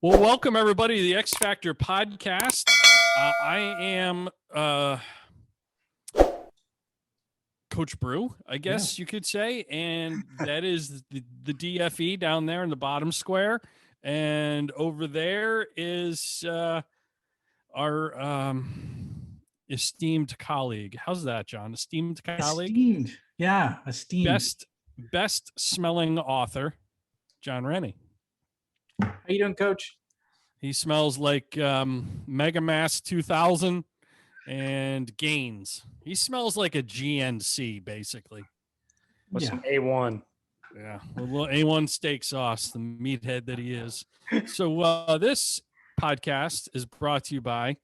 Well, welcome everybody to the X Factor podcast. I am Coach Brew, I guess you could say, and that is the DFE down there in the bottom square, and over there is our esteemed colleague. How's that, John? Esteemed colleague. Esteemed. Best smelling author, Jon Rennie. How you doing, Coach? He smells like Mega Mass 2000 and Gaines. He smells like a GNC, basically. With some A1. Yeah, a little A1 steak sauce, the meathead that he is. So this podcast is brought to you by,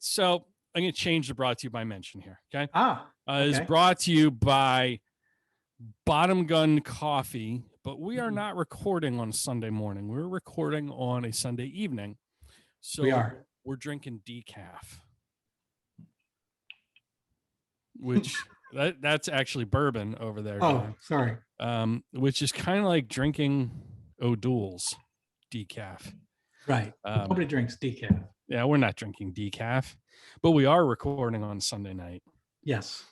so I'm going to change the brought to you by mention here, okay? Okay. It's brought to you by Bottom Gun Coffee, but we are not recording on Sunday morning. We're recording on a Sunday evening. So we're drinking decaf, which that's actually bourbon over there. Oh, sorry. Which is kind of like drinking O'Doul's decaf. Right. Nobody drinks decaf. Yeah, we're not drinking decaf, but we are recording on Sunday night. Yes.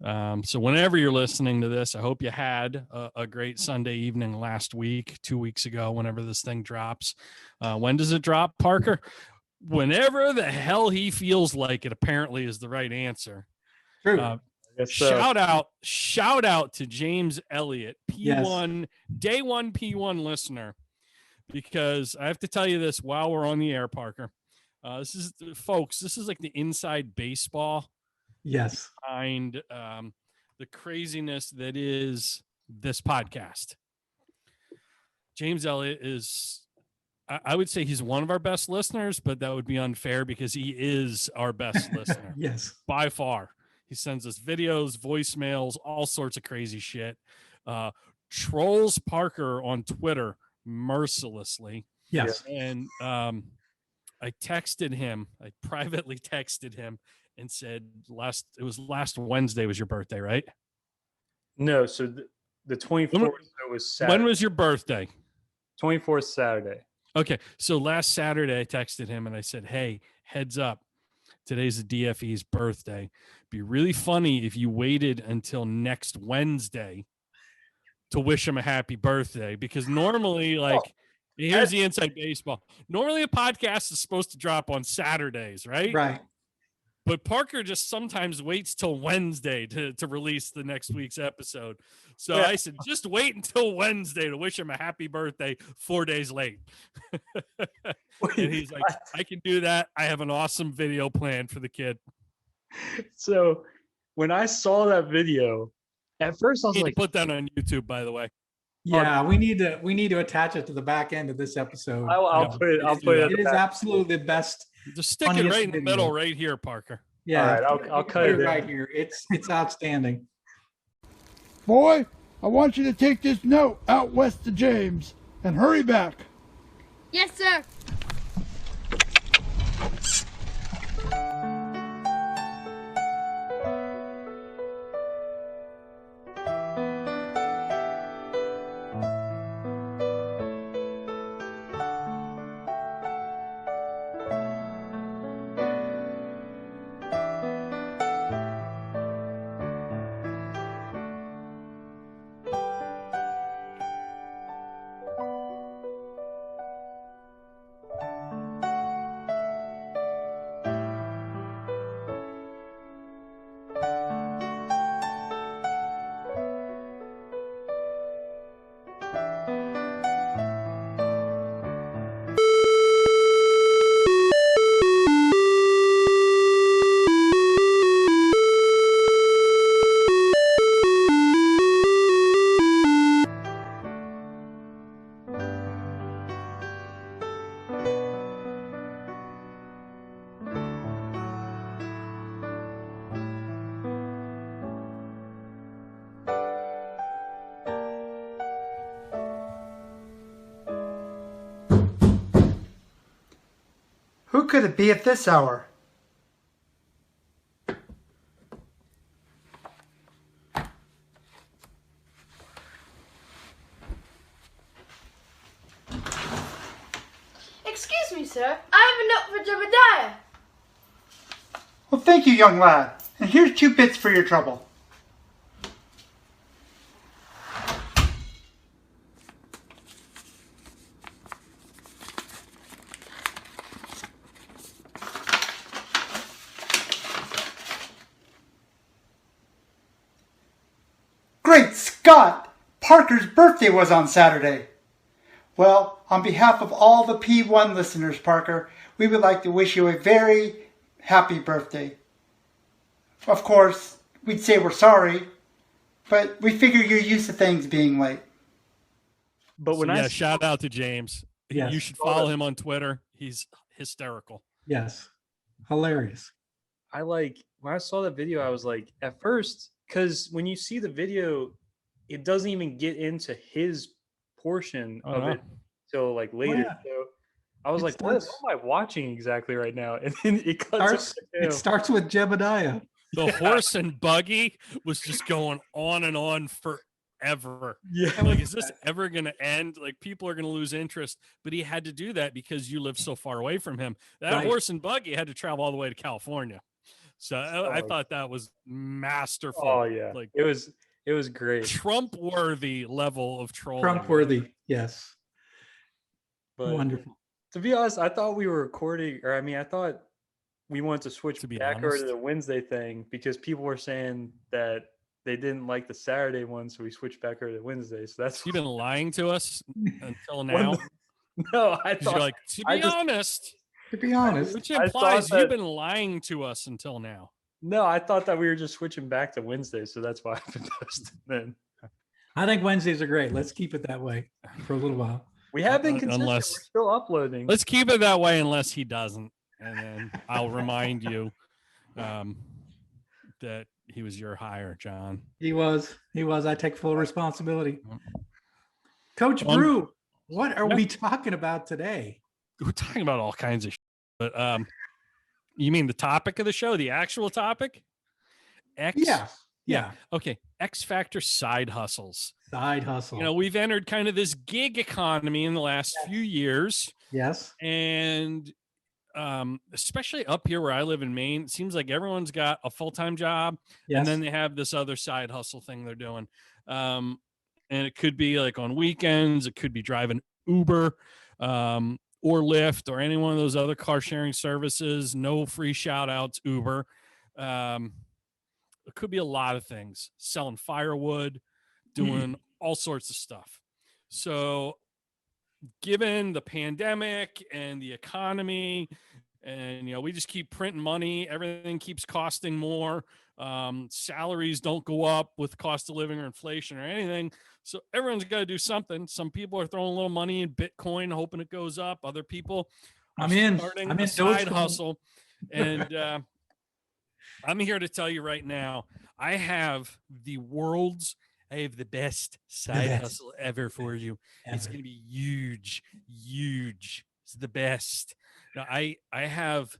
So whenever you're listening to this, I hope you had a great Sunday evening last week, 2 weeks ago, whenever this thing drops. When does it drop, Parker? Whenever the hell he feels like it, apparently, is the right answer. True. Shout out to James Elliott, P1, day one P1 listener, because I have to tell you this while we're on the air, Parker. This is like the inside baseball. Yes. Behind the craziness that is this podcast. James Elliott is, I would say he's one of our best listeners, but that would be unfair because he is our best listener. Yes. By far. He sends us videos, voicemails, all sorts of crazy shit. Trolls Parker on Twitter mercilessly. Yes. And I privately texted him and said last Wednesday was your birthday, right? No, so the 24th was Saturday. When was your birthday? 24th Saturday. Okay, so last Saturday I texted him and I said, hey, heads up, today's the DFE's birthday. Be really funny if you waited until next Wednesday to wish him a happy birthday, because normally, here's the inside baseball. Normally a podcast is supposed to drop on Saturdays, right? Right. But Parker just sometimes waits till Wednesday to release the next week's episode. So I said, just wait until Wednesday to wish him a happy birthday 4 days late. And he's like, I can do that. I have an awesome video planned for the kid. So when I saw that video, at first I was like, put that on YouTube, by the way. Yeah, we need to attach it to the back end of this episode. I'll put it. It is absolutely the best. Just stick it right in the middle, right here, Parker. Yeah, all right, I'll cut it right here. It's outstanding. Boy, I want you to take this note out west to James and hurry back. Yes, sir. Who could it be at this hour? Excuse me, sir. I have a note for Jebediah. Well, thank you, young lad. And here's 2 bits for your trouble. Great Scott! Parker's birthday was on Saturday. Well, on behalf of all the P1 listeners, Parker, we would like to wish you a very happy birthday. Of course, we'd say we're sorry, but we figure you're used to things being late. But when So, shout out to James. Yes. You should follow him on Twitter. He's hysterical. Yes. Hilarious. when I saw that video, I was like, at first, because when you see the video, it doesn't even get into his portion of it till like later. yeah. So I was It like, what starts- am I watching exactly right now? And then it cuts. It starts with Jebediah. The horse and buggy was just going on and on forever. Yeah. Like, is this ever going to end? Like, people are going to lose interest. But he had to do that because you live so far away from him. That Right. horse and buggy had to travel all the way to California. So I Oh. thought that was masterful. Oh yeah, Like, it was great. Trump-worthy level of trolling. Trump worthy. Yes. But Wonderful. to be honest, I thought we were recording, or I mean, I thought we wanted to switch To be back over to honest. the Wednesday thing because people were saying that they didn't like the Saturday one, so we switched back over to Wednesday. So that's You've been lying to us until now. no, I 'Cause you're thought like, to I be just- honest, To be honest, which I thought implies that- you've been lying to us until now. no, I thought that we were just switching back to Wednesday, so that's why I've been posting then. I think Wednesdays are great. Let's keep it that way for a little while. We have been consistent. Unless- We're still uploading. Let's keep it that way unless he doesn't. And then I'll remind you that he was your hire, John. He was. I take full responsibility. Coach On- Brew, what are Yeah. we talking about today? We're talking about all kinds of shit, but you mean the topic of the show, the actual topic? Yeah. Okay. X Factor side hustles. Side hustle. You know, we've entered kind of this gig economy in the last few years. Yes. And especially up here where I live in Maine, it seems like everyone's got a full-time job Yes. and then they have this other side hustle thing they're doing. And it could be like on weekends, it could be driving Uber or Lyft or any one of those other car sharing services. No free shout outs, Uber. It could be a lot of things, selling firewood, doing all sorts of stuff. So given the pandemic and the economy, and we just keep printing money, everything keeps costing more. Salaries don't go up with cost of living or inflation or anything. So everyone's got to do something. Some people are throwing a little money in Bitcoin, hoping it goes up. Other people are starting a side Dogecoin. hustle. And I'm here to tell you right now, I have the best side best. hustle ever for you. It's Ever. going to be huge. It's the best. Now, I have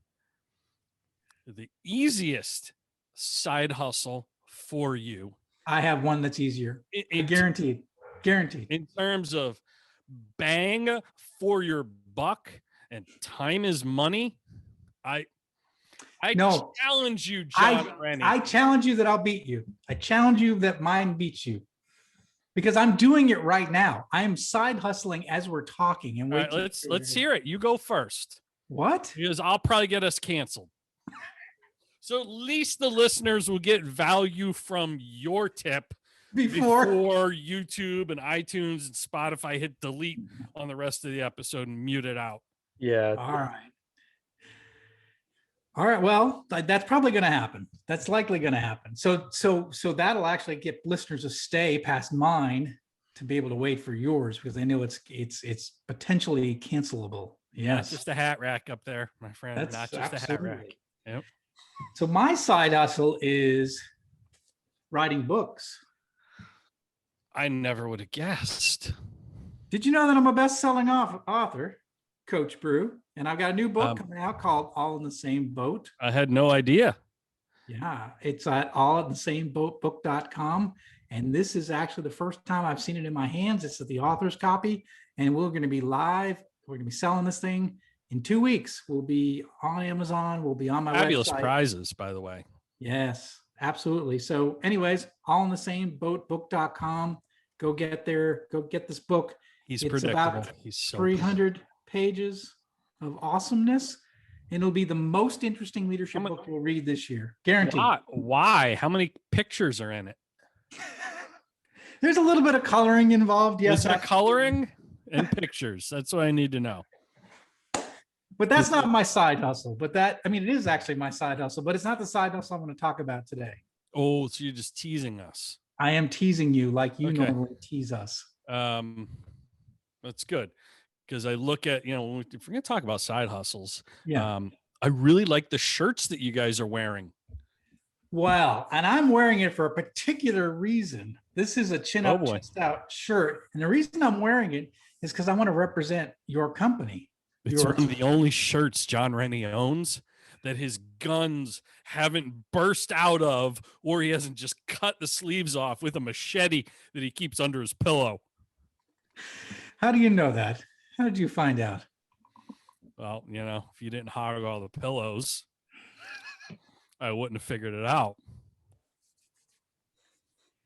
the easiest side hustle for you. I have one that's easier. In, Guaranteed. in terms of bang for your buck and time is money, I No. challenge you, Jon Rennie. I challenge you that I'll beat you. I challenge you that mine beats you. Because I'm doing it right now. I am side hustling as we're talking. And All right, let's hear it. You go first. What? Because I'll probably get us canceled. So at least the listeners will get value from your tip Before YouTube and iTunes and Spotify hit delete on the rest of the episode and mute it out. Yeah. All right. Well, that's probably going to happen. That's likely going to happen. So that'll actually get listeners to stay past mine to be able to wait for yours because they know it's potentially cancelable. Not Yes. just a hat rack up there, my friend. That's Not just a hat rack. absolutely. Yep. So my side hustle is writing books. I never would have guessed. Did you know that I'm a best-selling author, Coach Brew? And I've got a new book coming out called All in the Same Boat. I had no idea. Yeah, it's at allinthesameboatbook.com. And this is actually the first time I've seen it in my hands. It's the author's copy. And we're going to be live. We're going to be selling this thing in 2 weeks. We'll be on Amazon. We'll be on my Fabulous website. prizes, by the way. Yes, absolutely. So anyways, all in the same boatbook.com. Go get there. Go get this book. He's It's predictable. about He's so 300 pages of awesomeness. And it'll be the most interesting leadership book you'll read this year. Guaranteed. Why? How many pictures are in it? There's a little bit of coloring involved. Yes. Is there coloring and pictures? That's what I need to know. But that's not my side hustle. But it is actually my side hustle, but it's not the side hustle I'm going to talk about today. Oh, so you're just teasing us. I am teasing you like you Okay. normally tease us. That's good. Because I look at, if we're going to talk about side hustles, Yeah. I really like the shirts that you guys are wearing. Well, and I'm wearing it for a particular reason. This is a chin up, chest out shirt. And the reason I'm wearing it is because I want to represent your company. It's one of the only shirts Jon Rennie owns that his guns haven't burst out of, or he hasn't just cut the sleeves off with a machete that he keeps under his pillow. How do you know that? How did you find out? Well, if you didn't hog all the pillows, I wouldn't have figured it out.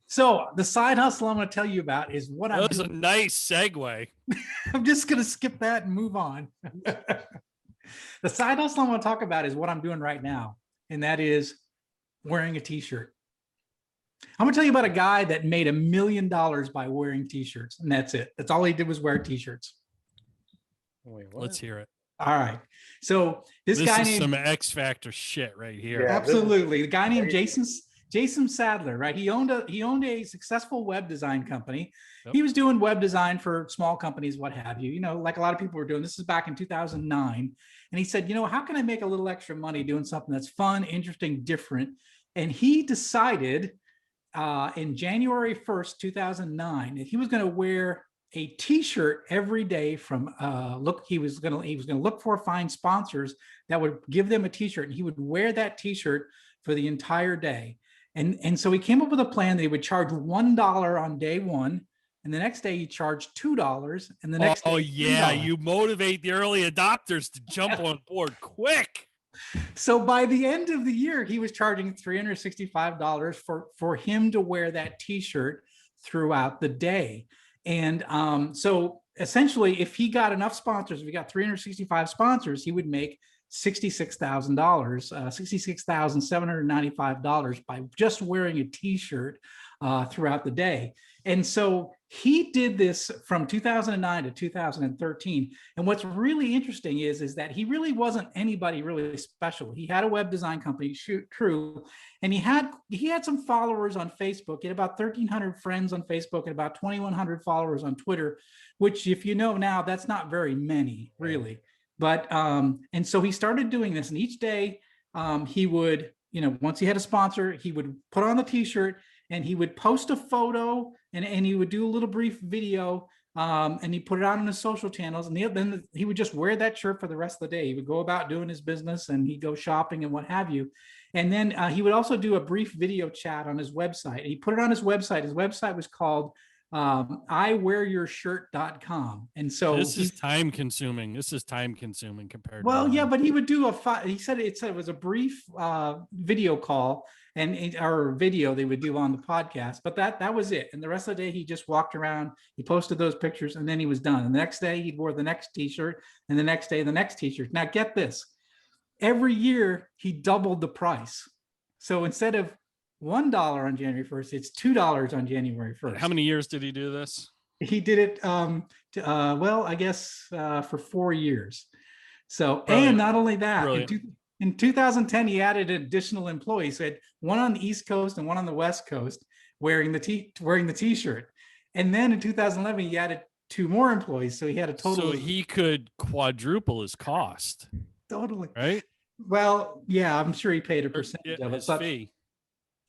So the side hustle I'm going to tell you about is what that was a nice segue. I'm just going to skip that and move on. The side hustle I'm going to talk about is what I'm doing right now, and that is wearing a t-shirt. I'm going to tell you about a guy that made $1 million by wearing t-shirts, and that's it. That's all he did was wear t-shirts. Wait, what? Let's hear it. All right. So this guy is named some X Factor shit right here. Yeah, absolutely. The guy named Jason Sadler, right? He owned a successful web design company. Yep. He was doing web design for small companies, what have you, like a lot of people were doing. This is back in 2009. And he said, how can I make a little extra money doing something that's fun, interesting, different? And he decided in January 1st, 2009, that he was going to wear a t-shirt every day from he was going to look for find sponsors that would give them a t-shirt, and he would wear that t-shirt for the entire day. And so he came up with a plan that he would charge $1 on day one, and the next day he charged $2, and the next day $3. You motivate the early adopters to jump on board quick. So by the end of the year, he was charging $365 for him to wear that t-shirt throughout the day. And so essentially, if he got enough sponsors, if he got 365 sponsors, he would make $66,000, $66,795 by just wearing a t-shirt throughout the day. And so he did this from 2009 to 2013. And what's really interesting is that he really wasn't anybody really special. He had a web design company, true, and he had some followers on Facebook. He had about 1,300 friends on Facebook and about 2,100 followers on Twitter, which, if you know now, that's not very many, really. But and so he started doing this, and each day he would, once he had a sponsor, he would put on the t-shirt and he would post a photo and he would do a little brief video and he put it out on his social channels, and then he would just wear that shirt for the rest of the day. He would go about doing his business and he'd go shopping and what have you. And then he would also do a brief video chat on his website. He put it on his website. His website was called iwearyourshirt.com. And so this is time consuming compared to yeah, but he would do he said it was a brief video call or video they would do on the podcast, but that was it. And the rest of the day he just walked around, he posted those pictures, and then he was done. And the next day he wore the next t-shirt, and the next day the next t-shirt. Now get this, every year he doubled the price. So instead of $1 on January 1st, it's $2 on January 1st. How many years did he do this? He did it, I guess for 4 years. So, brilliant. And not only that, in 2010, he added additional employees. He had one on the East Coast and one on the West Coast wearing the t-shirt. And then in 2011, he added 2 more employees. So he had a total. So he could quadruple his cost. Totally. Right? Well, yeah, I'm sure he paid a percentage of his fee.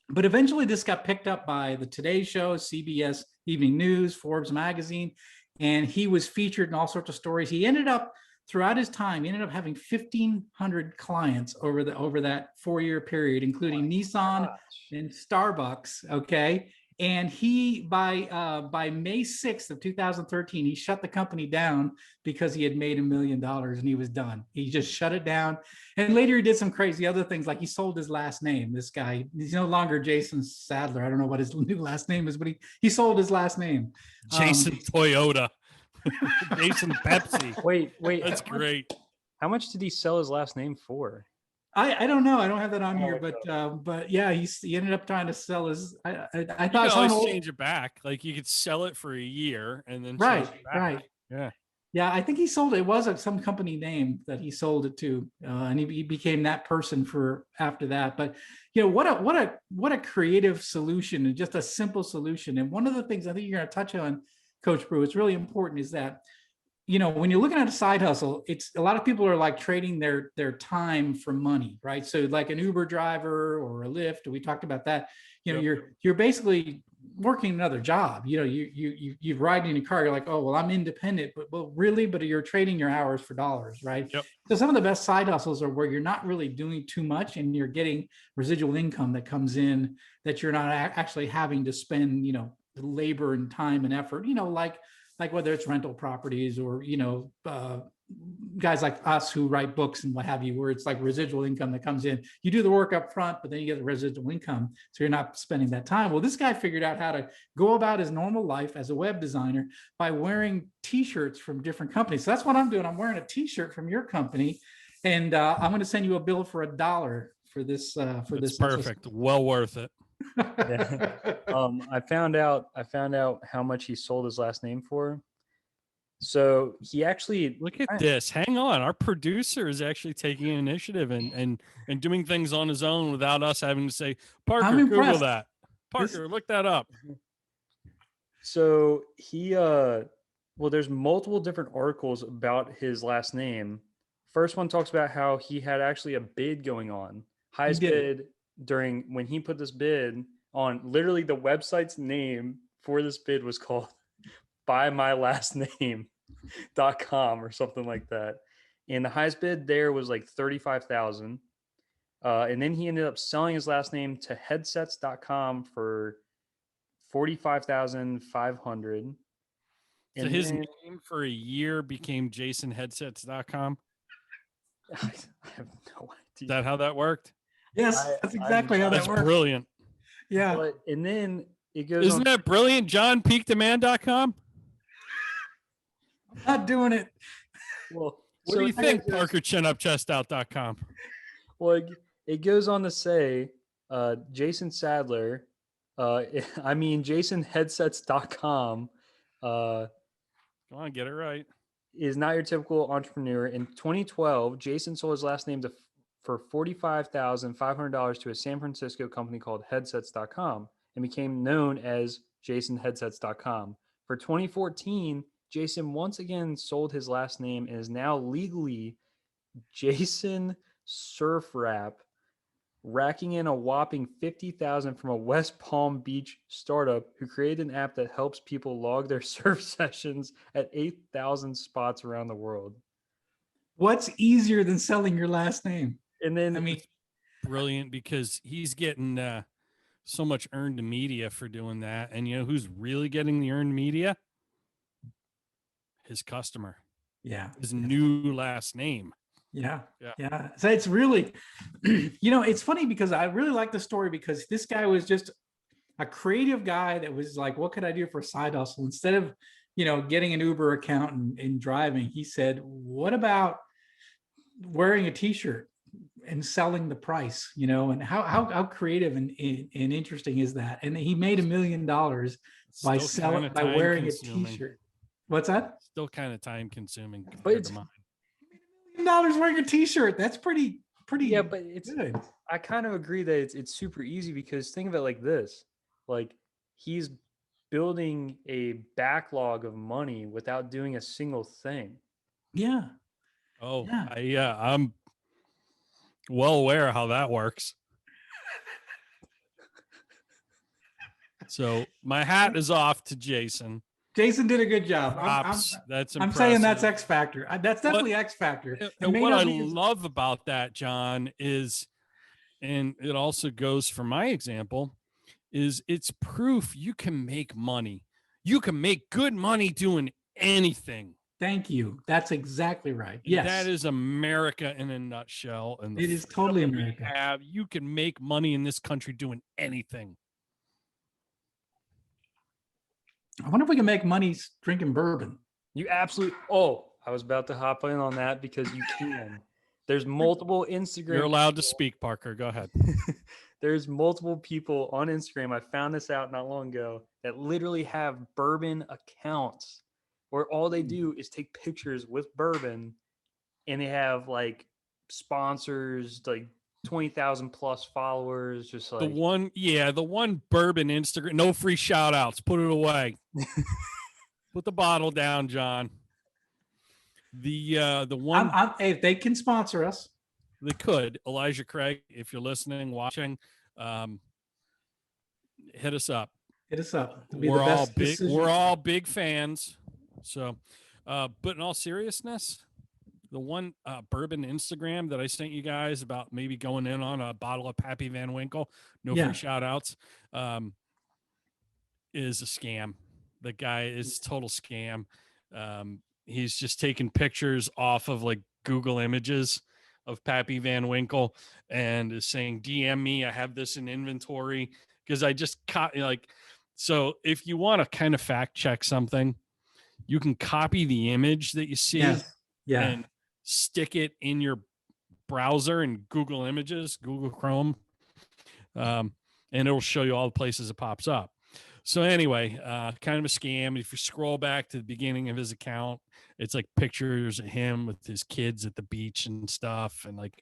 But eventually this got picked up by the Today Show, CBS Evening News, Forbes magazine, and he was featured in all sorts of stories. He ended up, throughout his time, he ended up having 1,500 clients over that 4-year period, including Nissan and Starbucks, okay? And he by May 6th of 2013, he shut the company down because he had made $1 million and he was done. He just shut it down. And later he did some crazy other things, like he sold his last name. This guy, he's no longer Jason Sadler. I don't know what his new last name is, but he sold his last name. Jason Toyota. Jason Pepsi. Wait, That's great. How much did he sell his last name for? I don't know. I don't have that on here, but yeah, he ended up trying to sell his. I You thought can someone always change it back. Like you could sell it for a year and then right, change it back. right. Yeah. Yeah, I think he sold it. It was some company name that he sold it to, and he became that person for after that. But you know, what a creative solution, and just a simple solution. And one of the things I think you're going to touch on, Coach Brew, it's really important, is that, you know, when you're looking at a side hustle, it's a lot of people are like trading their time for money, right? So like an Uber driver or a Lyft, we talked about that. You know, Yep. you're basically working another job. You know, you ride in a car, you're like, oh, well, I'm independent, but you're trading your hours for dollars, right? Yep. So some of the best side hustles are where you're not really doing too much and you're getting residual income that comes in that you're not actually having to spend, you know, labor and time and effort, you know, like whether it's rental properties or, you know, guys like us who write books and what have you, where it's like residual income that comes in. You do the work up front, but then you get the residual income. So you're not spending that time. Well, this guy figured out how to go about his normal life as a web designer by wearing t-shirts from different companies. So that's what I'm doing. I'm wearing a t-shirt from your company, and I'm going to send you a bill for $1 for this. That's perfect. Well worth it. Yeah. I found out how much he sold his last name for. So he actually Look at this. Hang on. Our producer is actually taking initiative and doing things on his own without us having to say, Parker, I'm Google impressed. that. Parker, look that up. So he well, there's multiple different articles about his last name. First one talks about how he had actually a bid going on. Highest bid during when he put this bid on, literally the website's name for this bid was called buymylastname.com or something like that. And the highest bid there was like 35,000. And then he ended up selling his last name to headsets.com for 45,500. So his name for a year became jasonheadsets.com. I have no idea. Is that how that worked? Yes, that's exactly how that That's works. brilliant. Yeah. But, and then it goes Isn't that brilliant? JohnPeakDemand.com. I'm not doing it. Well, What do you think? ParkerChinUpChestOut.com. Well, it goes on to say, Jason Sadler, JasonHeadsets.com. Come on, get it right. Is not your typical entrepreneur. In 2012, Jason sold his last name for $45,500 to a San Francisco company called Headsets.com and became known as JasonHeadsets.com. For 2014, Jason once again sold his last name and is now legally Jason Surfrap, racking in a whopping $50,000 from a West Palm Beach startup who created an app that helps people log their surf sessions at 8,000 spots around the world. What's easier than selling your last name? And then, I mean, brilliant, because he's getting so much earned media for doing that. And you know who's really getting the earned media? His customer. Yeah. His new last name. Yeah. So it's really, you know, it's funny because I really like the story because this guy was just a creative guy that was like, what could I do for a side hustle? Instead of, you know, getting an Uber account and driving, he said, what about wearing a t-shirt and selling the price, you know, and how creative and interesting is that? And he made $1 million by wearing a t-shirt. What's that? Still kind of time consuming. But it's $1 million wearing a t-shirt. That's pretty. Yeah, but it's good. I kind of agree that it's super easy because think of it like this. Like he's building a backlog of money without doing a single thing. Yeah. Oh, yeah. I'm well aware how that works. So my hat is off to Jason. Jason did a good job. That's I'm saying that's X Factor. That's definitely X Factor. And what I love about that, John, is, and it also goes for my example, is it's proof you can make money. You can make good money doing anything. Thank you. That's exactly right. And Yes. that is America in a nutshell. And It is totally freedom we America. have, you can make money in this country doing anything. I wonder if we can make money drinking bourbon. You absolutely. Oh, I was about to hop in on that because you can. There's multiple Instagram. You're allowed to people- speak, Parker. Go ahead. There's multiple people on Instagram. I found this out not long ago that literally have bourbon accounts where all they do is take pictures with bourbon, and they have like sponsors, like 20,000 plus followers. Just like The one bourbon Instagram, no free shout outs. Put it away. Put the bottle down, John. The one Hey, if they can sponsor us. they could, Elijah Craig, if you're listening, watching, hit us up. Hit us up. It'll be We're the all best big. decision. We're all big fans. So, but in all seriousness, the one bourbon Instagram that I sent you guys about maybe going in on a bottle of Pappy Van Winkle, no Yeah. free shout outs, is a scam. The guy is total scam. He's just taking pictures off of like Google Images of Pappy Van Winkle and is saying, DM me, I have this in inventory. Because I just caught like, so if you want to kind of fact check something, you can copy the image that you see Yes. Yeah. and stick it in your browser in Google Images, Google Chrome, and it'll show you all the places it pops up. So anyway, kind of a scam. If you scroll back to the beginning of his account, it's like pictures of him with his kids at the beach and stuff. And like,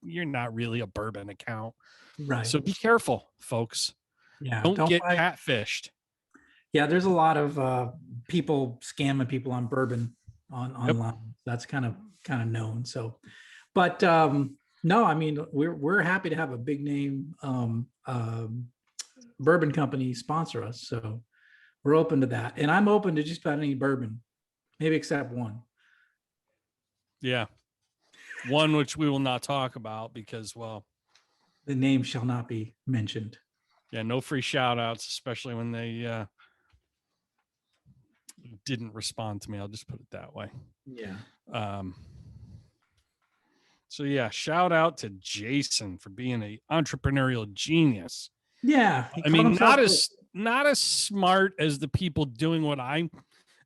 you're not really a bourbon account. Right. So be careful, folks. yeah. Don't get buy- catfished. Yeah, there's a lot of people scamming people on bourbon online. That's kind of known. So, but no, I mean we're happy to have a big name bourbon company sponsor us. So we're open to that, and I'm open to just about any bourbon, maybe except one. Yeah. One which we will not talk about because, well, The name shall not be mentioned. yeah, no free shout outs, especially when they didn't respond to me. I'll just put it that way. Yeah. So yeah, shout out to Jason for being an entrepreneurial genius. Yeah. he I called mean, himself not as smart as the people doing what I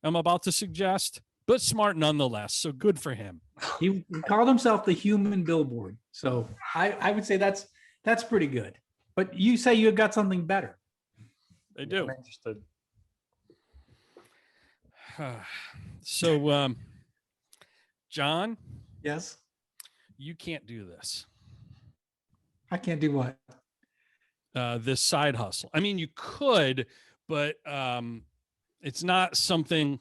am about to suggest, but smart nonetheless. So good for him. he called himself the human billboard. So I would say that's pretty good. But you say you got something better. They do. I'm interested. So, John, Yes. you can't do this. I can't do what? This side hustle. I mean, you could, but it's not something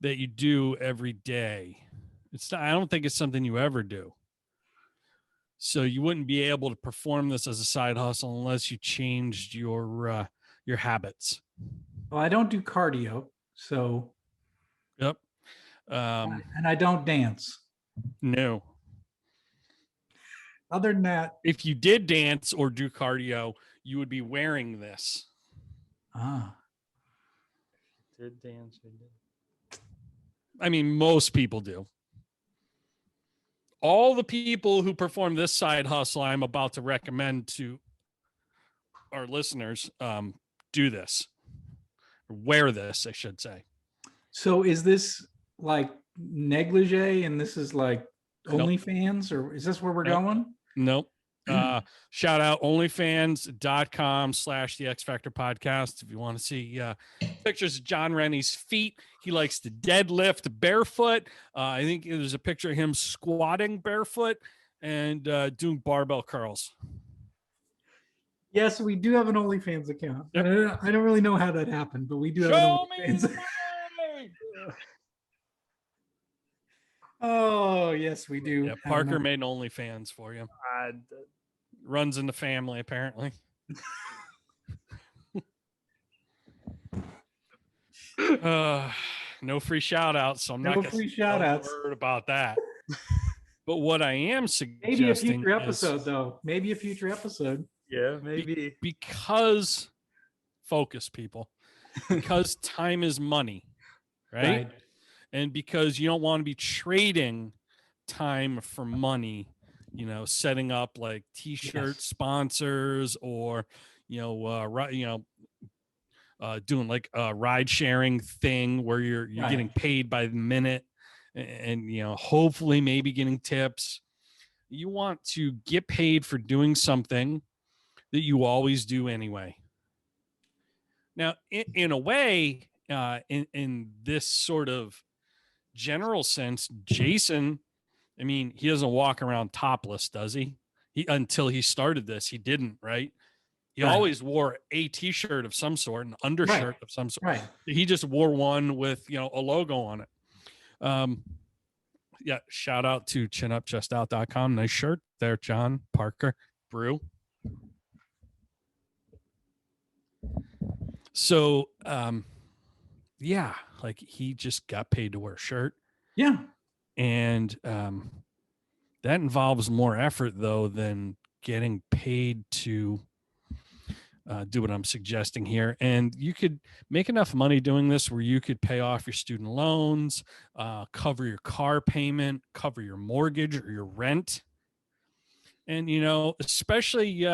that you do every day. It's not, I don't think it's something you ever do. So you wouldn't be able to perform this as a side hustle unless you changed your habits. Well, I don't do cardio, so Yep. and I don't dance. No. Other than that, If you did dance or do cardio, you would be wearing this. Did dance. I did. I mean, most people do. All the people who perform this side hustle I'm about to recommend to our listeners do this. Wear this, I should say. so is this like negligee and this is like Nope. OnlyFans, or is this where we're Nope. going? Nope. Shout out onlyfans.com/the X Factor podcast. If you want to see pictures of Jon Rennie's feet, he likes to deadlift barefoot. I think there's a picture of him squatting barefoot and doing barbell curls. Yes, we do have an OnlyFans account. Yep. I don't really know how that happened, but we do have Show an me OnlyFans. money! Oh, yes, we do. Yeah, have Parker an- made an OnlyFans for you. I, Runs in the family, apparently. No free shout outs, so I'm No not gonna free say shout-outs. a word about that. But what I am suggesting Maybe a future is- episode, though. Maybe a future episode. Yeah, maybe. Because focus, people. Because time is money, right? And because you don't want to be trading time for money, setting up like t-shirt sponsors or doing like a ride sharing thing where you're getting paid by the minute and hopefully maybe getting tips. You want to get paid for doing something that you always do anyway. Now, in a way, in this sort of general sense, Jason, I mean, he doesn't walk around topless, does he? Until he started this, he didn't, right? He always wore a t-shirt of some sort, an undershirt of some sort. Right. He just wore one with, a logo on it. Yeah. Shout out to chinupchestout.com. Nice shirt there, John Parker Brew. So, yeah, like he just got paid to wear a shirt. Yeah. And, that involves more effort though than getting paid to do what I'm suggesting here. And you could make enough money doing this where you could pay off your student loans, cover your car payment, cover your mortgage or your rent. And, especially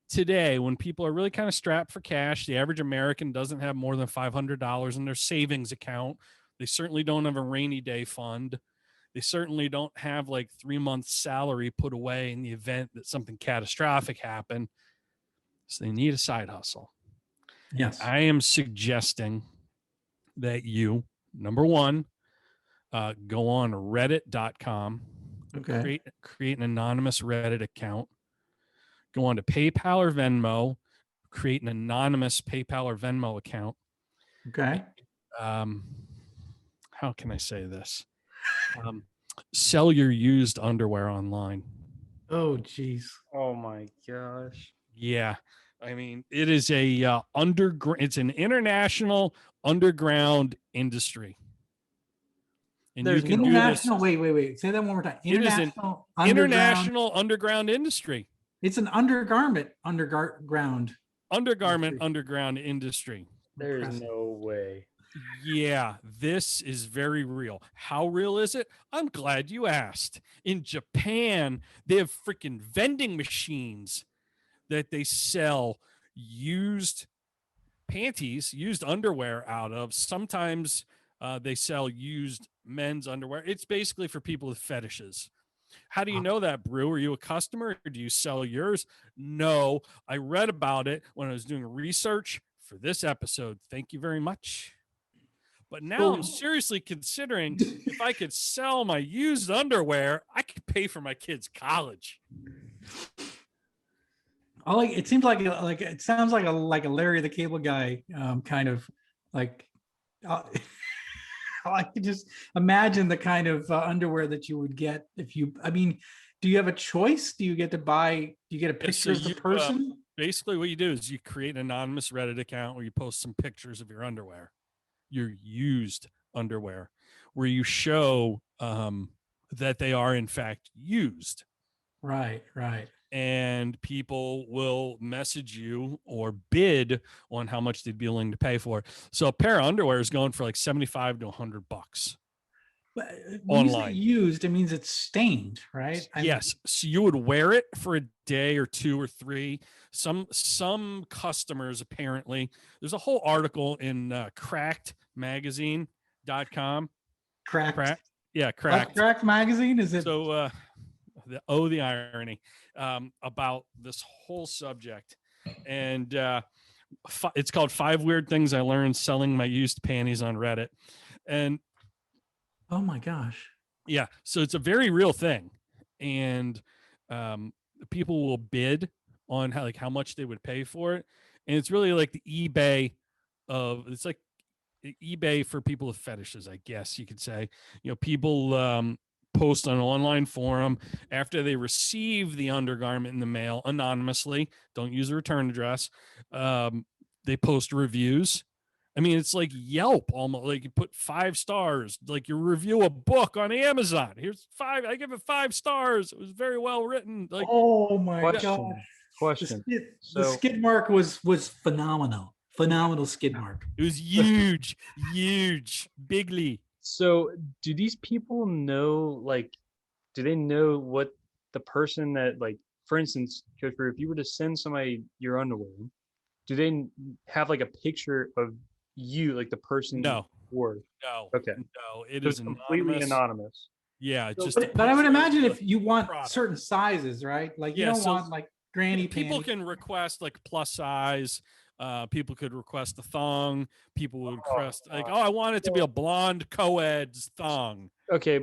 today when people are really kind of strapped for cash, the average American doesn't have more than $500 in their savings account. They certainly don't have a rainy day fund. They certainly don't have like 3 months salary put away in the event that something catastrophic happened. So they need a side hustle. Yes. I am suggesting that you, number one, go on reddit.com, create an anonymous Reddit account, go on to PayPal or Venmo, create an anonymous PayPal or Venmo account. Okay. How can I say this? Sell your used underwear online. Oh, geez. Oh my gosh. Yeah. I mean, it is a it's an international underground industry. And There's you can international. do this. Wait. Say that one more time. It is an international underground industry. It's an undergarment underground industry. There's no way. Yeah, this is very real. How real is it? I'm glad you asked. In Japan, they have freaking vending machines that they sell used panties, used underwear out of. Sometimes they sell used men's underwear. It's basically for people with fetishes. How do you know that, Brew? Are you a customer or do you sell yours? No, I read about it when I was doing research for this episode. Thank you very much. But now I'm seriously considering if I could sell my used underwear, I could pay for my kids' college. It seems like it sounds like a Larry the Cable Guy kind of like. I can just imagine the kind of underwear that you would get if you. I mean, do you have a choice? Do you get to buy? Do you get a picture of the person? Basically, what you do is you create an anonymous Reddit account where you post some pictures of your underwear, your used underwear, where you show that they are in fact used. Right. And people will message you or bid on how much they'd be willing to pay for it. So a pair of underwear is going for like $75 to $100 when online. You say used, it means it's stained, right? Yes. So you would wear it for a day or two or three. Some customers, apparently, there's a whole article in crackedmagazine.com. Cracked. Yeah. Cracked. Cracked magazine. Is it? So, the irony about this whole subject. And it's called 5 Weird Things I Learned Selling My Used Panties on Reddit. And oh my gosh. Yeah. So it's a very real thing. And people will bid on how much they would pay for it. And it's really like the eBay it's like eBay for people with fetishes, I guess you could say. People post on an online forum after they receive the undergarment in the mail anonymously. Don't use a return address. They post reviews. I mean, it's like Yelp, almost like you put 5 stars, like you review a book on Amazon. Here's 5. I give it 5 stars. It was very well written. Like, oh my gosh. question. The So skid mark was phenomenal. Phenomenal skid mark. It was huge, huge, bigly. so do these people know, like, do they know what the person that, like, for instance, Coach Brew, if you were to send somebody your underwear, do they have like a picture of you, like the person No. wore? No. Okay. No, it So is it's completely anonymous. Yeah, So, just a but I would picture imagine of if the you want product. certain sizes, right? Like you Yeah, don't so- want like granny People panties. can request like plus size. People could request a thong. People would request like, oh, I want it to be a blonde co-ed's thong. Okay.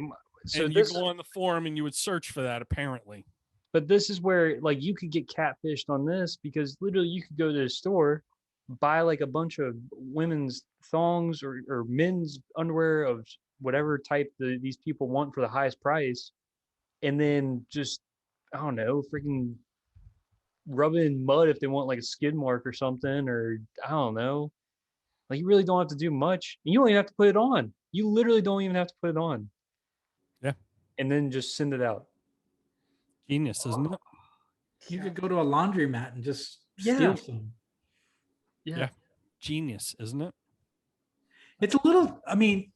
So And you this, go on the forum and you would search for that apparently. but this is where like you could get catfished on this, because literally you could go to the store, buy like a bunch of women's thongs or men's underwear of whatever type these people want for the highest price, and then just, I don't know, freaking rub it in mud if they want like a skid mark or something, or I don't know. Like you really don't have to do much. You don't even have to put it on. You literally don't even have to put it on. Yeah. And then just send it out. Genius, isn't it? You could go to a laundromat and just Yeah. steal some. Yeah. Genius, isn't it? It's a little, I mean,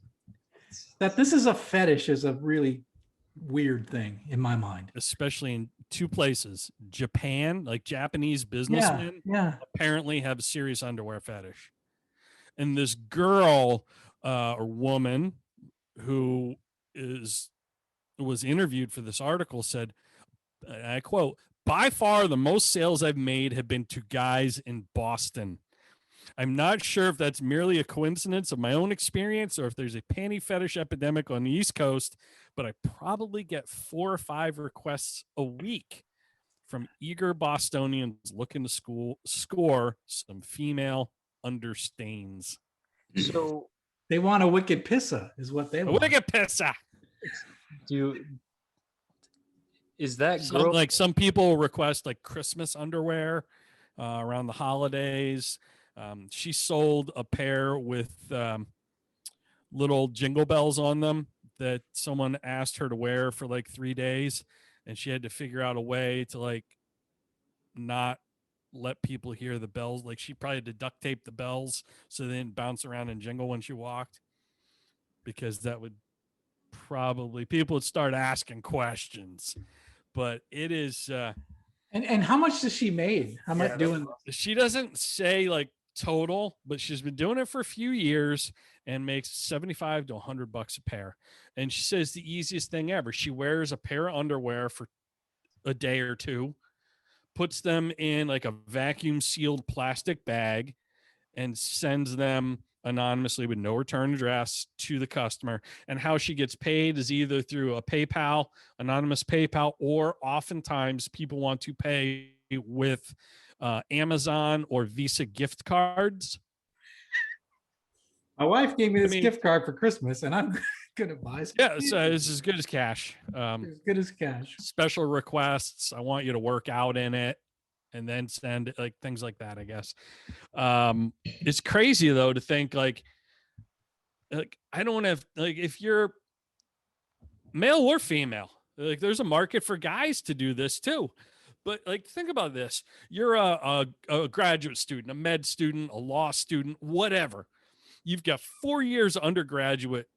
that this is a fetish is a really weird thing in my mind. Especially in two places. Japan, like Japanese Yeah. businessmen Yeah. apparently have a serious underwear fetish. And this girl or woman who was interviewed for this article said, and I quote, by far the most sales I've made have been to guys in Boston. I'm not sure if that's merely a coincidence of my own experience or if there's a panty fetish epidemic on the East Coast, but I probably get 4 or 5 requests a week from eager Bostonians looking to score some female understains. So They want a wicked pissa is what they A want. wicked pisser. is that girl Some people request like Christmas underwear around the holidays. She sold a pair with little jingle bells on them that someone asked her to wear for like 3 days, and she had to figure out a way to like not let people hear the bells. Like she probably had to duct tape the bells so they didn't bounce around and jingle when she walked, because that would probably, people would start asking questions. But it is And how much does she made? How much doing? she doesn't say like total, but she's been doing it for a few years and makes 75 to $100 a pair. And she says the easiest thing ever. She wears a pair of underwear for a day or two, puts them in like a vacuum sealed plastic bag, and sends them anonymously with no return address to the customer. And how she gets paid is either through a PayPal, anonymous PayPal, or oftentimes people want to pay with Amazon or Visa gift cards. My wife gave me this gift card for Christmas, and I'm gonna buy some. Yeah, so it's as good as cash. As good as cash. Special requests. I want you to work out in it, and then send it, like things like that, I guess. It's crazy though to think like I don't have, like, if you're male or female, like there's a market for guys to do this too. But like, think about this. You're a graduate student, a med student, a law student, whatever. You've got 4 years of undergraduate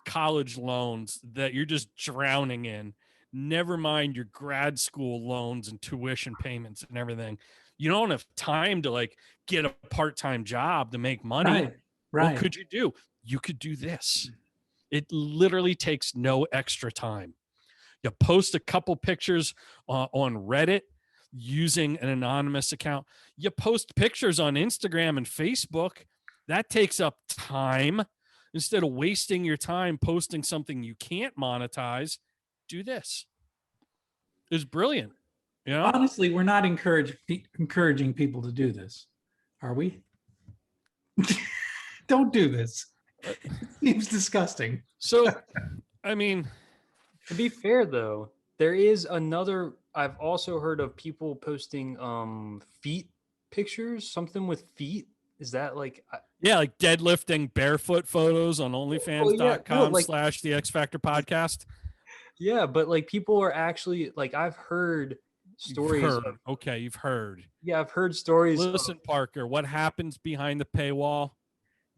college loans that you're just drowning in. Never mind your grad school loans and tuition payments and everything. You don't have time to like get a part-time job to make money. Right. What could you do? You could do this. It literally takes no extra time. You post a couple pictures on Reddit using an anonymous account. You post pictures on Instagram and Facebook. That takes up time. Instead of wasting your time posting something you can't monetize, do this. It's brilliant. You know? Honestly, we're not encouraging people to do this, are we? Don't do this. It seems disgusting. So, I mean, to be fair though, there is another, I've also heard of people posting feet pictures, something with feet. Is that like yeah, like deadlifting barefoot photos on onlyfans.com/the X Factor podcast. Yeah, but like people are actually, like, I've heard stories. You've heard. Okay, you've heard. Yeah, I've heard stories. Listen, Parker, what happens behind the paywall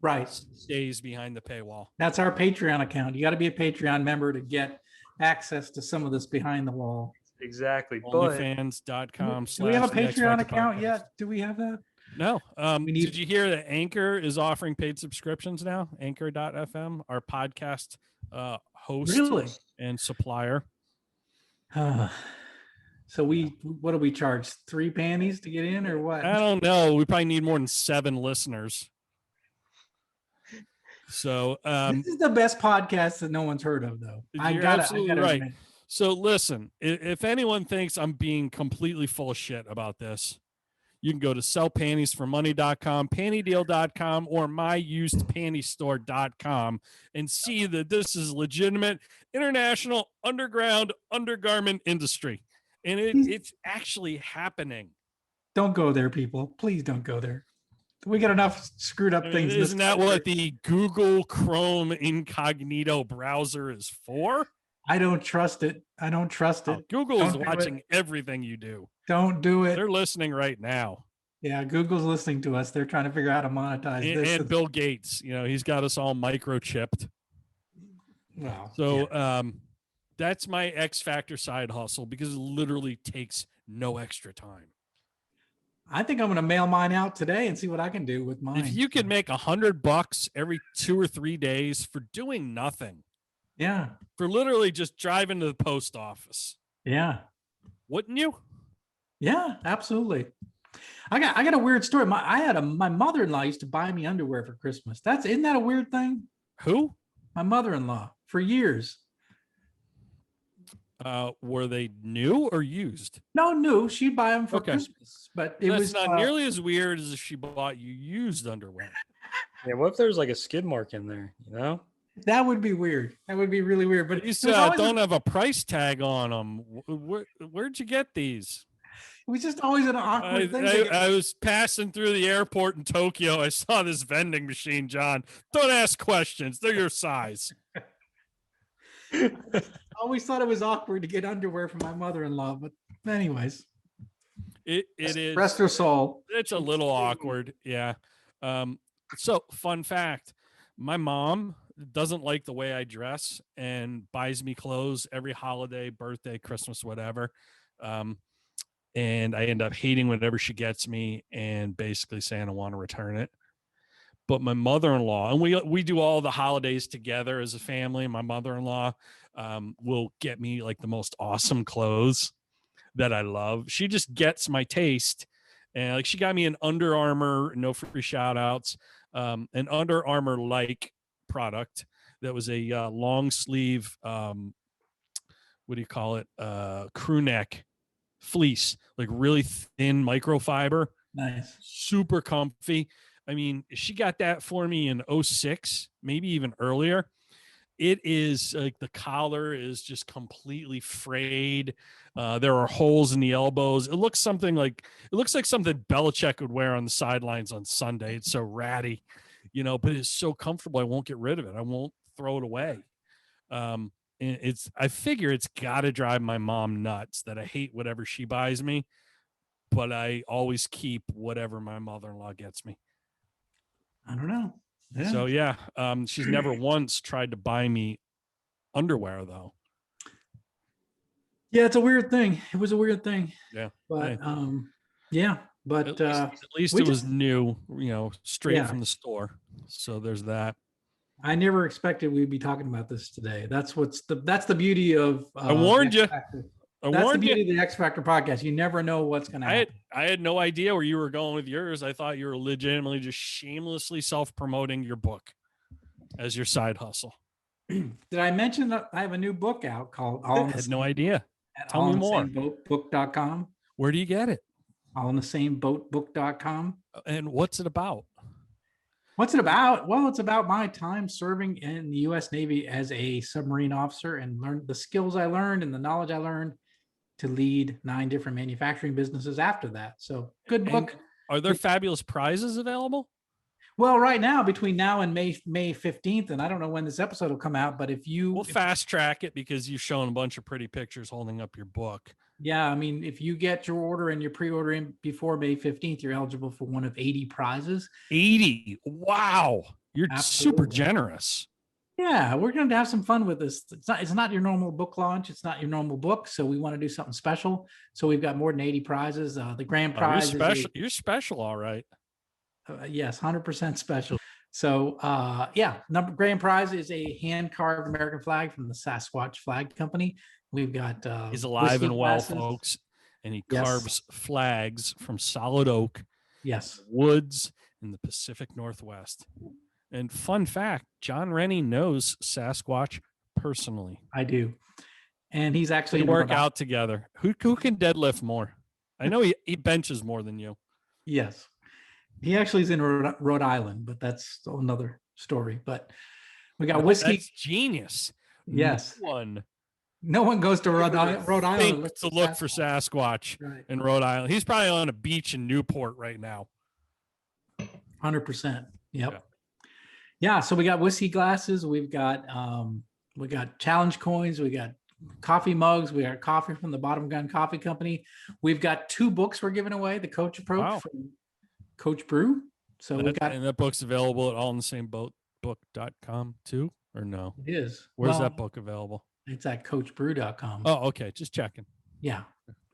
Right. stays behind the paywall. That's our Patreon account. You got to be a Patreon member to get access to some of this behind the wall. Exactly. But Onlyfans.com. Do we have a Patreon account yet? Do we have that? No. We need- Did you hear that Anchor is offering paid subscriptions now? Anchor.fm, our podcast host Really? and supplier. So what do we charge? 3 panties to get in or what? I don't know. We probably need more than 7 listeners. So This is the best podcast that no one's heard of, though. You're absolutely right. admit. So listen, if anyone thinks I'm being completely full of shit about this, you can go to sellpantiesformoney.com, pantydeal.com, or myusedpantystore.com and see that this is legitimate international underground undergarment industry. And it's actually happening. Don't go there, people. Please don't go there. We got enough screwed up things. in this Isn't that country. what the Google Chrome incognito browser is for? I don't trust it. I don't trust it. Google is Don't do watching everything you do. Don't do it. They're listening right now. Yeah, Google's listening to us. They're trying to figure out how to monetize this. And Bill Gates, he's got us all microchipped. Wow. So that's my X Factor side hustle because it literally takes no extra time. I think I'm going to mail mine out today and see what I can do with mine. If you could make $100 every 2 or 3 days for doing nothing, Yeah. for literally just driving to the post office, Yeah. wouldn't you? Yeah, absolutely. I got a weird story. My mother-in-law used to buy me underwear for Christmas. Isn't that a weird thing? Who? My mother-in-law for years. Were they new or used? No, new. She'd buy them for Okay. Christmas, but it That's was not nearly as weird as if she bought you used underwear. yeah, what if there's like a skid mark in there? That would be weird. That would be really weird. But These it was always don't have a price tag on them. Where'd you get these? it was just always an awkward thing. I was passing through the airport in Tokyo. I saw this vending machine, John. Don't ask questions. They're your size. I always thought it was awkward to get underwear from my mother-in-law, but anyways, It is. rest her soul. It's a little awkward. Yeah. So fun fact, my mom doesn't like the way I dress and buys me clothes every holiday, birthday, Christmas, whatever. And I end up hating whatever she gets me and basically saying I want to return it. But my mother-in-law, and we do all the holidays together as a family. My mother-in-law will get me like the most awesome clothes that I love. She just gets my taste. And like she got me an Under Armour, no free shout outs, an Under Armour like product that was a long sleeve, what do you call it? Crew neck fleece, like really thin microfiber. Nice. Super comfy. I mean, she got that for me in 2006, maybe even earlier. It is like the collar is just completely frayed. There are holes in the elbows. It looks like something Belichick would wear on the sidelines on Sunday. It's so ratty, but it's so comfortable. I won't get rid of it. I won't throw it away. I figure it's got to drive my mom nuts that I hate whatever she buys me, but I always keep whatever my mother-in-law gets me. I don't know. Yeah. So yeah, she's never once tried to buy me underwear though. Yeah, it's a weird thing. It was a weird thing. Yeah. But yeah, but At least we it was just- new, straight Yeah. from the store. So there's that. I never expected we'd be talking about this today. That's the beauty of I warned the you. X Factor. I That's the warned you. beauty of the X Factor podcast. You never know what's going to happen. I had no idea where you were going with yours. I thought you were legitimately just shamelessly self-promoting your book as your side hustle. Did I mention that I have a new book out called I had no idea. Tell me more. book.com? Where do you get it? All in the same book.com. And what's it about? What's it about? Well, it's about my time serving in the U.S. Navy as a submarine officer and learn the skills I learned and the knowledge I learned to lead 9 different manufacturing businesses after that. So good book. And are there fabulous prizes available? Well, right now, between now and May 15th, and I don't know when this episode will come out, but We'll fast track it because you've shown a bunch of pretty pictures holding up your book. Yeah, I mean, if you get your order and your pre-order in before May 15th, you're eligible for one of 80 prizes. 80. Wow. You're super Absolutely. generous. Yeah, we're going to have some fun with this. It's not your normal book launch. It's not your normal book. So we want to do something special. So we've got more than 80 prizes. The grand Oh, you're prize special. You're special, all right. yes, 100% special. So grand prize is a hand carved American flag from the Sasquatch Flag Company. We've got He's alive whiskey and well, glasses. folks, and he Yes. carves flags from solid oak, Yes. woods in the Pacific Northwest. And fun fact, Jon Rennie knows Sasquatch personally. I do. And he's actually They in work Rhode out together. Who can deadlift more? I know he benches more than you. Yes. He actually is in Rhode Island, but that's another story. But we got whiskey. That's genius. Yes. No one goes to Rhode Island to look for Sasquatch Right. in Rhode Island. He's probably on a beach in Newport right now. 100%. Yep. Yeah. So we got whiskey glasses. We've got challenge coins. We got coffee mugs. We got coffee from the Bottom Gun Coffee Company. We've got 2 books we're giving away. The Coach Approach from Coach Brew. So and that book's available at allinthesamebook.com too, or no? It is. Where's that book available? It's at coachbrew.com. Oh, okay. Just checking. Yeah.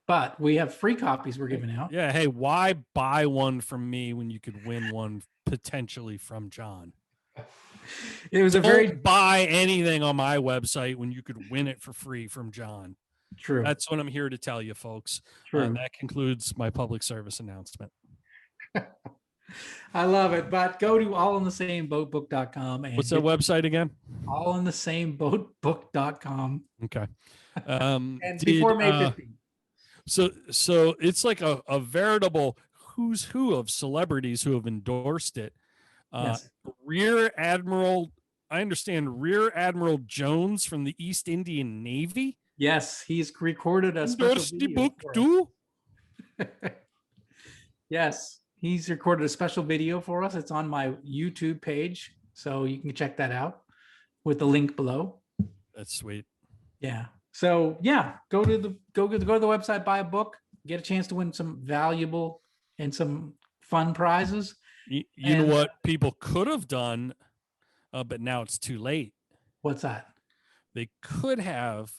But we have free copies we're giving out. Yeah. Hey, why buy one from me when you could win one potentially from John? It was Don't buy anything on my website when you could win it for free from John. True. That's what I'm here to tell you, folks. True. And that concludes my public service announcement. I love it. But go to allinthesameboatbook.com. And what's that website again? Allinthesameboatbook.com. Okay. And before May 15th. So it's like a veritable who's who of celebrities who have endorsed it. Yes. Rear Admiral Jones from the East Indian Navy. Yes, he's recorded a special Endorsed the video book for too. Yes, he's recorded a special video for us. It's on my YouTube page, so you can check that out with the link below. That's sweet. Yeah. So yeah, go to the website, buy a book, get a chance to win some valuable and some fun prizes. You know what people could have done, but now it's too late. What's that? They could have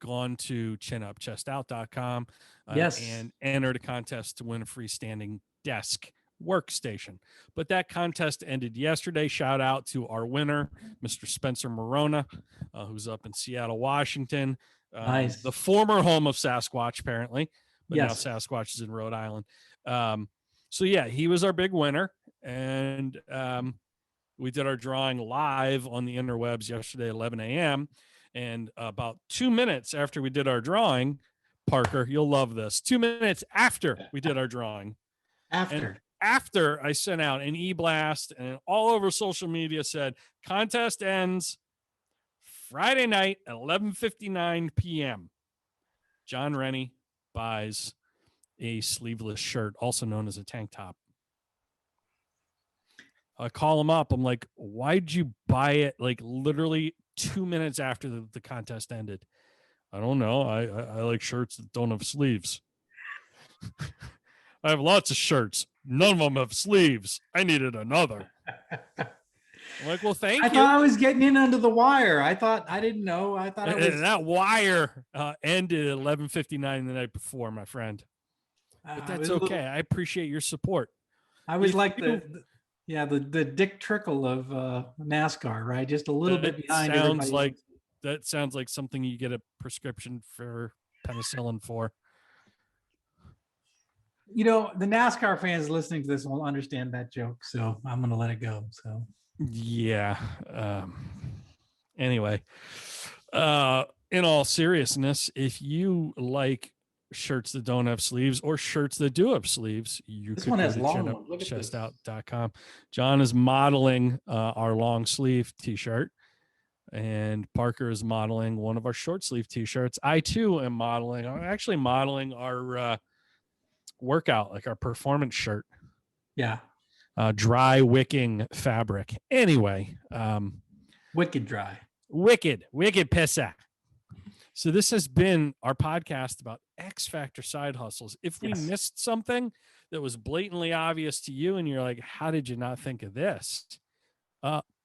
gone to chinupchestout.com and entered a contest to win a freestanding desk workstation. But that contest ended yesterday. Shout out to our winner, Mr. Spencer Morona, who's up in Seattle, Washington. Nice. The former home of Sasquatch, apparently. But Yes. now Sasquatch is in Rhode Island. So yeah, he was our big winner. And we did our drawing live on the interwebs yesterday at 11 a.m. And about 2 minutes after we did our drawing, Parker, you'll love this. 2 minutes after we did our drawing. After I sent out an e-blast and all over social media said, contest ends Friday night at 11:59 p.m. Jon Rennie buys a sleeveless shirt, also known as a tank top. I call him up. I'm like, why'd you buy it? Like literally 2 minutes after the contest ended. I don't know. I like shirts that don't have sleeves. I have lots of shirts. None of them have sleeves. I needed another. I'm like, well, thank you. I thought I was getting in under the wire. I didn't know. I thought it was... And that wire ended at 11:59 the night before, my friend. But that's okay. I appreciate your support. I was like the Dick Trickle of NASCAR, right? Just a little bit behind. That sounds like something you get a prescription for penicillin for. You know, the NASCAR fans listening to this will understand that joke, so I'm going to let it go. So yeah. Anyway, in all seriousness, if you like shirts that don't have sleeves or shirts that do have sleeves, you could go to chinupchestout.com. John is modeling our long sleeve t-shirt, and Parker is modeling one of our short sleeve t-shirts. I'm actually modeling our workout, like our performance shirt. Yeah. Dry wicking fabric. Anyway, wicked dry. Wicked pissa. So this has been our podcast about X Factor side hustles. If we Yes. missed something that was blatantly obvious to you and you're like, how did you not think of this?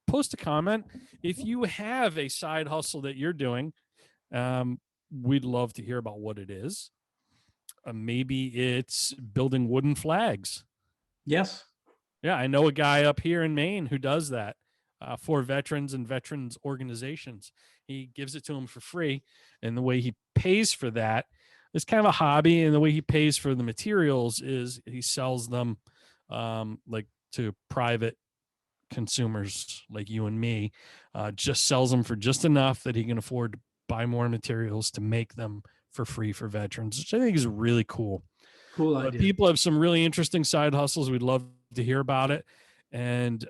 Post a comment. If you have a side hustle that you're doing, we'd love to hear about what it is. Maybe it's building wooden flags. Yes. Yeah, I know a guy up here in Maine who does that for veterans and veterans organizations. He gives it to them for free. And the way he pays for that is kind of a hobby. And the way he pays for the materials is he sells them like to private consumers like you and me, just sells them for just enough that he can afford to buy more materials to make them for free for veterans, which I think is really cool. Cool But idea. people have some really interesting side hustles. We'd love to hear about it. And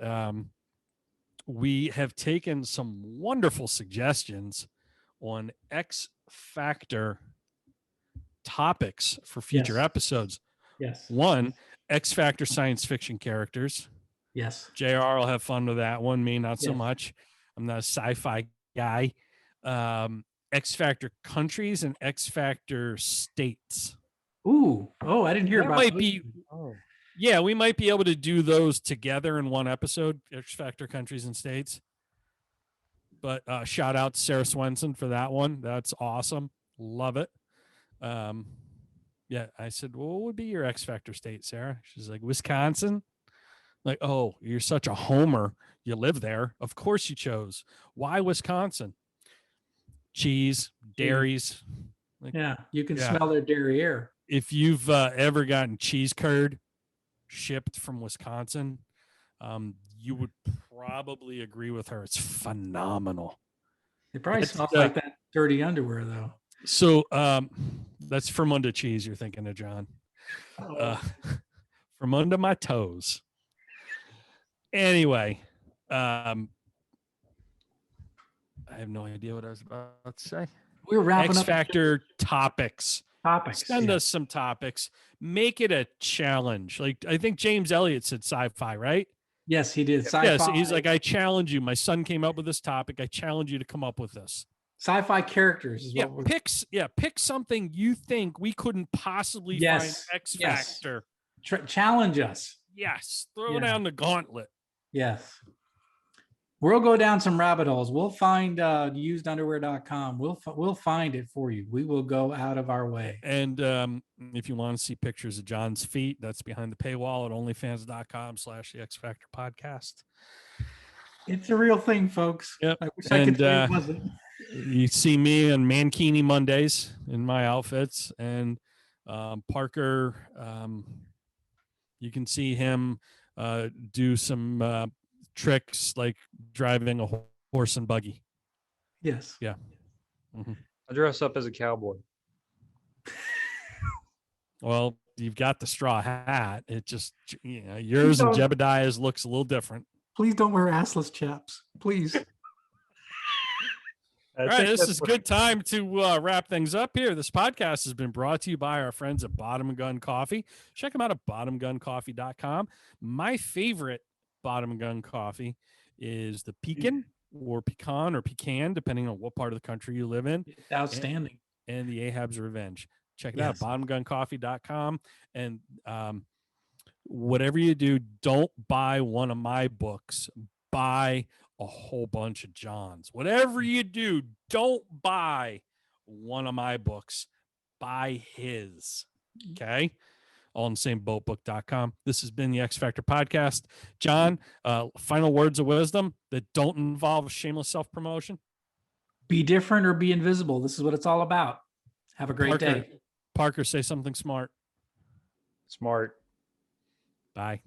we have taken some wonderful suggestions on X Factor topics for future Yes. episodes. Yes. One, X Factor science fiction characters. Yes. JR will have fun with that one. Me, not so Yes. much. I'm not a sci-fi guy. X Factor countries and X Factor states. Ooh. Oh, I didn't hear That about might those. be, Oh, yeah, we might be able to do those together in one episode, X Factor countries and states. But shout out to Sarah Swenson for that one. That's awesome. Love it. Yeah, I said, well, what would be your X Factor state, Sarah? She's like, Wisconsin. Like, oh, you're such a homer. You live there. Of course you chose. Why Wisconsin? Cheese, dairies. Like, Yeah, you can Yeah. smell their derriere. if you've ever gotten cheese curd shipped from Wisconsin, you would probably agree with her. It's phenomenal. It probably It's, smells like that dirty underwear, though. So that's from under cheese you're thinking of, John. From under my toes. Anyway, I have no idea what I was about to say. We're wrapping X up Factor topics. topics. Send yeah. us some topics. Make it a challenge. Like I think James Elliott said sci-fi, right? Yes, he did. Sci-fi, Yes. He's like, I challenge you. My son came up with this topic. I challenge you to come up with this. sci-fi characters is Yeah, what we're pick something you think we couldn't possibly Yes, find X yes. Factor. challenge us. Yes. Throw Yeah. down the gauntlet. Yes. We'll go down some rabbit holes. We'll find usedunderwear.com. We'll find it for you. We will go out of our way. And if you want to see pictures of John's feet, that's behind the paywall at onlyfans.com/the X Factor podcast. It's a real thing, folks. Yep. I wish I could say And, it wasn't. You see me on Mankini Mondays in my outfits, and Parker, you can see him do some tricks like driving a horse and buggy. Yes. Yeah. Mhm. I dress up as a cowboy. Well, you've got the straw hat. It just, yours and don't- Jebediah's looks a little different. Please don't wear assless chaps. Please. All right, this is a good time to wrap things up here. This podcast has been brought to you by our friends at Bottom Gun Coffee. Check them out at bottomguncoffee.com. My favorite Bottom Gun coffee is the pecan or pecan, depending on what part of the country you live in, It's outstanding. and the Ahab's Revenge. Check it out, Yes. bottomguncoffee.com. And whatever you do, don't buy one of my books. Buy a whole bunch of John's. Whatever you do, don't buy one of my books. Buy his. Okay? All in the same boatbook.com. This has been the X Factor podcast. John, final words of wisdom that don't involve shameless self-promotion. Be different or be invisible. This is what it's all about. Have a great day. Parker, say something smart. Smart. Bye.